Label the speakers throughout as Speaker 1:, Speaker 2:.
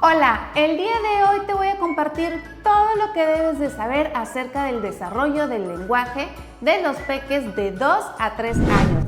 Speaker 1: Hola, el día de hoy te voy a compartir todo lo que debes de saber acerca del desarrollo del lenguaje de los peques de 2 a 3 años.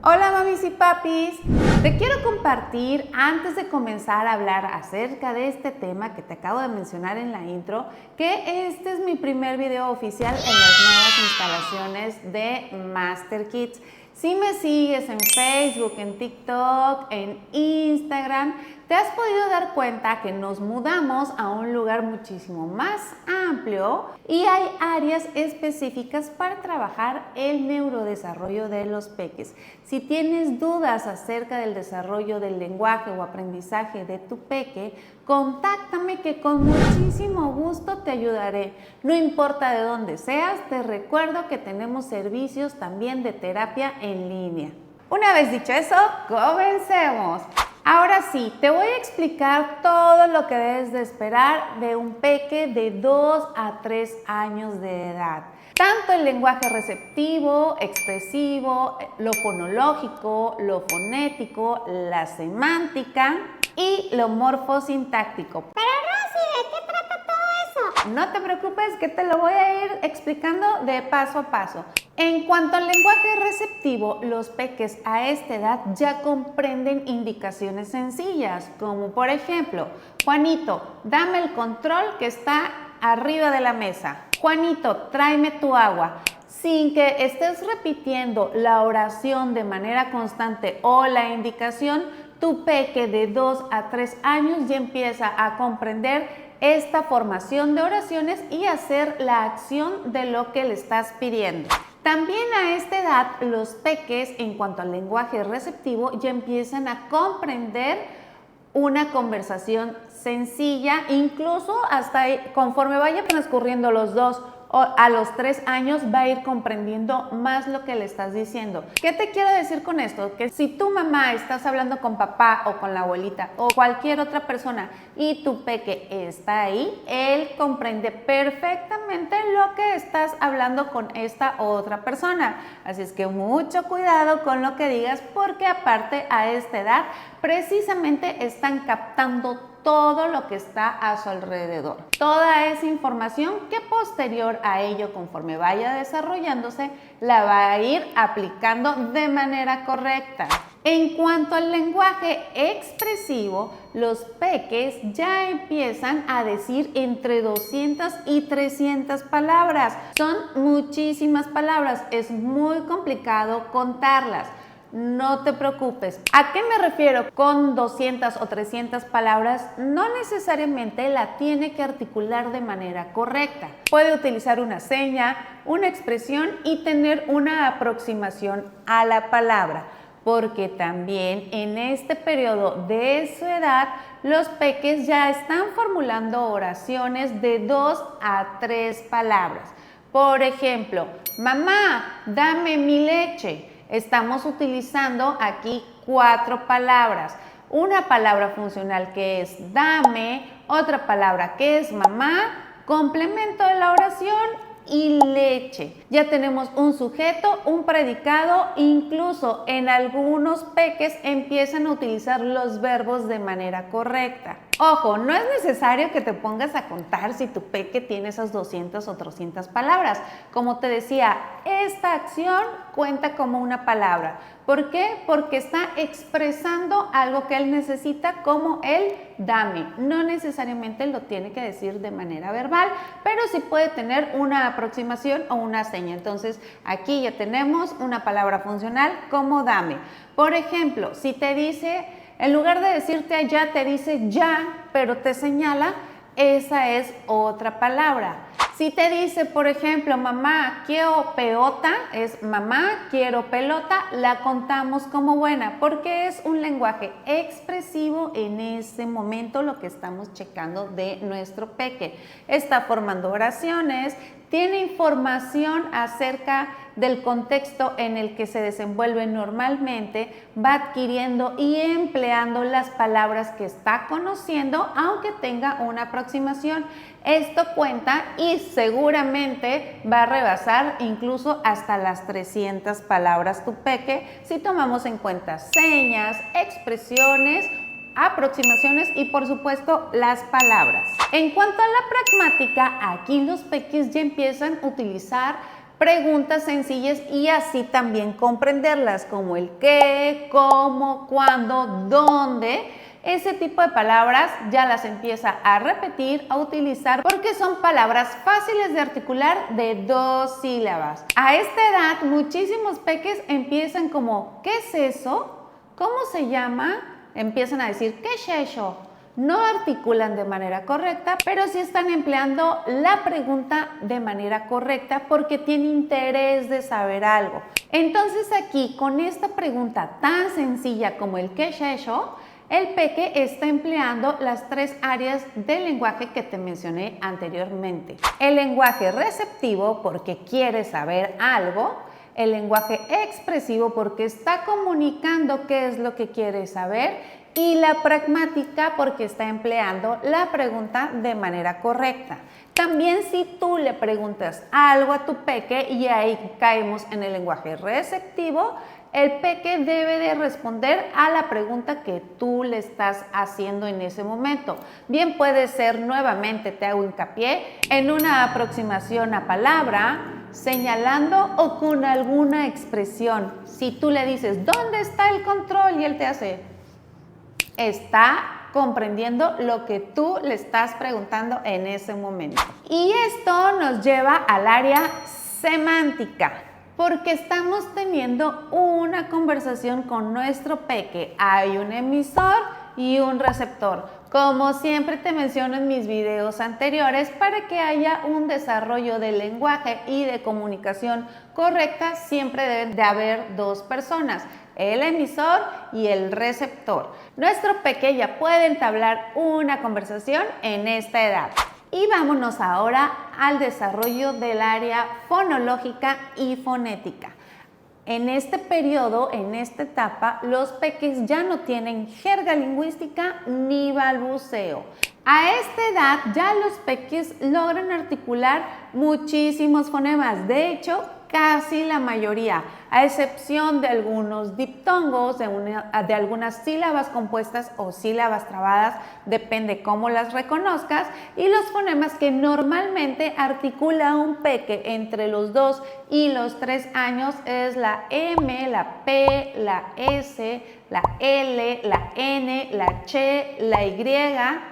Speaker 1: Hola mamis y papis, te quiero compartir antes de comenzar a hablar acerca de este tema que te acabo de mencionar en la intro, que este es mi primer video oficial en las nuevas instalaciones de Master Kids. Si me sigues en Facebook, en TikTok, en Instagram, te has podido dar cuenta que nos mudamos a un lugar muchísimo más amplio y hay áreas específicas para trabajar el neurodesarrollo de los peques. Si tienes dudas acerca del desarrollo del lenguaje o aprendizaje de tu peque, contáctame que con muchísimo gusto te ayudaré. No importa de dónde seas, te recuerdo que tenemos servicios también de terapia en línea. Una vez dicho eso, comencemos. Ahora sí, te voy a explicar todo lo que debes de esperar de un peque de 2 a 3 años de edad. Tanto el lenguaje receptivo, expresivo, lo fonológico, lo fonético, la semántica y lo morfosintáctico.
Speaker 2: Pero Rosy, ¿de qué trata todo eso?
Speaker 1: No te preocupes que te lo voy a ir explicando de paso a paso. En cuanto al lenguaje receptivo, los peques a esta edad ya comprenden indicaciones sencillas, como por ejemplo, Juanito, dame el control que está arriba de la mesa. Juanito, tráeme tu agua. Sin que estés repitiendo la oración de manera constante o la indicación, tu peque de 2 a 3 años ya empieza a comprender esta formación de oraciones y hacer la acción de lo que le estás pidiendo. También a esta edad los peques en cuanto al lenguaje receptivo ya empiezan a comprender una conversación sencilla, incluso hasta conforme vaya transcurriendo los 2 o a los 3 años va a ir comprendiendo más lo que le estás diciendo. ¿Qué te quiero decir con esto? Que si tu mamá estás hablando con papá o con la abuelita o cualquier otra persona y tu peque está ahí, él comprende perfectamente lo que estás hablando con esta otra persona. Así es que mucho cuidado con lo que digas porque aparte a esta edad precisamente están captando todo lo que está a su alrededor. Toda esa información que posterior a ello, conforme vaya desarrollándose, la va a ir aplicando de manera correcta. En cuanto al lenguaje expresivo, los peques ya empiezan a decir entre 200 y 300 palabras. Son muchísimas palabras, es muy complicado contarlas. No te preocupes. ¿A qué me refiero con 200 o 300 palabras? No necesariamente la tiene que articular de manera correcta. Puede utilizar una seña, una expresión y tener una aproximación a la palabra, porque también en este periodo de su edad los peques ya están formulando oraciones de 2 a 3 palabras. Por ejemplo, mamá, dame mi leche. Estamos utilizando aquí 4 palabras. Una palabra funcional que es dame, otra palabra que es mamá, complemento de la oración y leche. Ya tenemos un sujeto, un predicado, incluso en algunos peques empiezan a utilizar los verbos de manera correcta. Ojo, no es necesario que te pongas a contar si tu peque tiene esas 200 o 300 palabras. Como te decía, esta acción cuenta como una palabra. ¿Por qué? Porque está expresando algo que él necesita como el dame. No necesariamente lo tiene que decir de manera verbal, pero sí puede tener una aproximación o una seña. Entonces, aquí ya tenemos una palabra funcional como dame. Por ejemplo, si te dice, en lugar de decirte ya, te dice ya, pero te señala, esa es otra palabra. Si te dice, por ejemplo, mamá, quiero pelota, es mamá, quiero pelota, la contamos como buena, porque es un lenguaje expresivo en ese momento lo que estamos checando de nuestro peque. Está formando oraciones, tiene información acerca del contexto en el que se desenvuelve normalmente, va adquiriendo y empleando las palabras que está conociendo, aunque tenga una aproximación. Esto cuenta y seguramente va a rebasar incluso hasta las 300 palabras tu peque si tomamos en cuenta señas, expresiones, aproximaciones y por supuesto las palabras. En cuanto a la pragmática, aquí los peques ya empiezan a utilizar preguntas sencillas y así también comprenderlas, como el qué, cómo, cuándo, dónde. Ese tipo de palabras ya las empieza a repetir, a utilizar, porque son palabras fáciles de articular de 2 sílabas. A esta edad, muchísimos peques empiezan como, ¿qué es eso? ¿Cómo se llama? Empiezan a decir, ¿qué es eso? No articulan de manera correcta, pero sí están empleando la pregunta de manera correcta porque tienen interés de saber algo. Entonces aquí, con esta pregunta tan sencilla como el ¿qué es eso?, el peque está empleando las 3 áreas del lenguaje que te mencioné anteriormente. El lenguaje receptivo porque quiere saber algo, el lenguaje expresivo porque está comunicando qué es lo que quiere saber y la pragmática porque está empleando la pregunta de manera correcta. También si tú le preguntas algo a tu peque y ahí caemos en el lenguaje receptivo, el peque debe de responder a la pregunta que tú le estás haciendo en ese momento. Bien puede ser, nuevamente te hago hincapié, en una aproximación a palabra, señalando o con alguna expresión. Si tú le dices, ¿dónde está el control? Y él te hace, está comprendiendo lo que tú le estás preguntando en ese momento. Y esto nos lleva al área semántica, porque estamos teniendo una conversación con nuestro peque. Hay un emisor y un receptor. Como siempre te menciono en mis videos anteriores, para que haya un desarrollo del lenguaje y de comunicación correcta, siempre deben de haber 2 personas, el emisor y el receptor. Nuestro peque ya puede entablar una conversación en esta edad. Y vámonos ahora al desarrollo del área fonológica y fonética. En este periodo, en esta etapa, los peques ya no tienen jerga lingüística ni balbuceo. A esta edad ya los peques logran articular muchísimos fonemas, de hecho, casi la mayoría, a excepción de algunos diptongos, de algunas sílabas compuestas o sílabas trabadas, depende cómo las reconozcas, y los fonemas que normalmente articula un peque entre los 2 y los 3 años es la M, la P, la S, la L, la N, la Ch, la Y,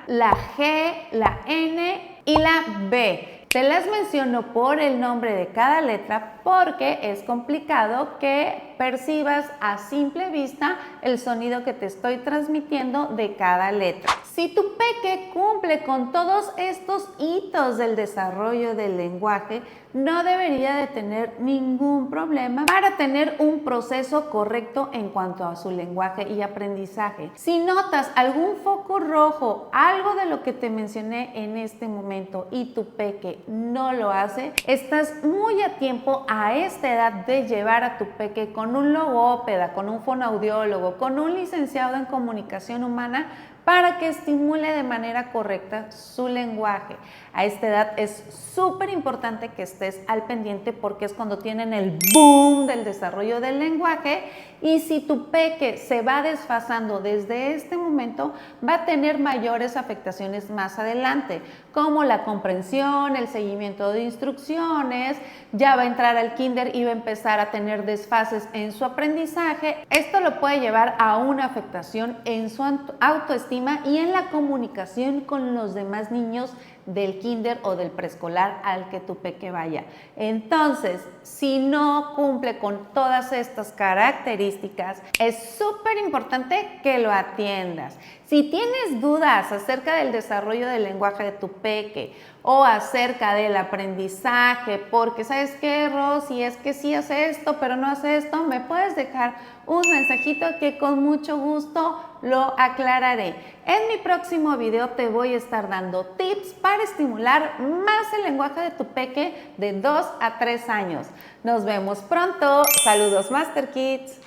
Speaker 1: la G, la N y la B. Te las menciono por el nombre de cada letra porque es complicado que percibas a simple vista el sonido que te estoy transmitiendo de cada letra. Si tu peque cumple con todos estos hitos del desarrollo del lenguaje, no debería de tener ningún problema para tener un proceso correcto en cuanto a su lenguaje y aprendizaje. Si notas algún foco rojo, algo de lo que te mencioné en este momento y tu peque no lo hace, estás muy a tiempo a esta edad de llevar a tu peque con un logópeda, con un fonoaudiólogo, con un licenciado en comunicación humana para que estimule de manera correcta su lenguaje. A esta edad es súper importante que estés al pendiente porque es cuando tienen el boom del desarrollo del lenguaje y si tu peque se va desfasando desde este momento, va a tener mayores afectaciones más adelante, como la comprensión, el seguimiento de instrucciones, ya va a entrar al kinder y va a empezar a tener desfases en su aprendizaje. Esto lo puede llevar a una afectación en su autoestima y en la comunicación con los demás niños del kinder o del preescolar al que tu peque vaya. Entonces, si no cumple con todas estas características, es súper importante que lo atiendas. Si tienes dudas acerca del desarrollo del lenguaje de tu peque o acerca del aprendizaje, porque ¿sabes qué, Rosy? Es que sí hace esto, pero no hace esto, me puedes dejar un mensajito que con mucho gusto lo aclararé. En mi próximo video te voy a estar dando tips para estimular más el lenguaje de tu peque de 2 a 3 años. Nos vemos pronto. Saludos, Master Kids.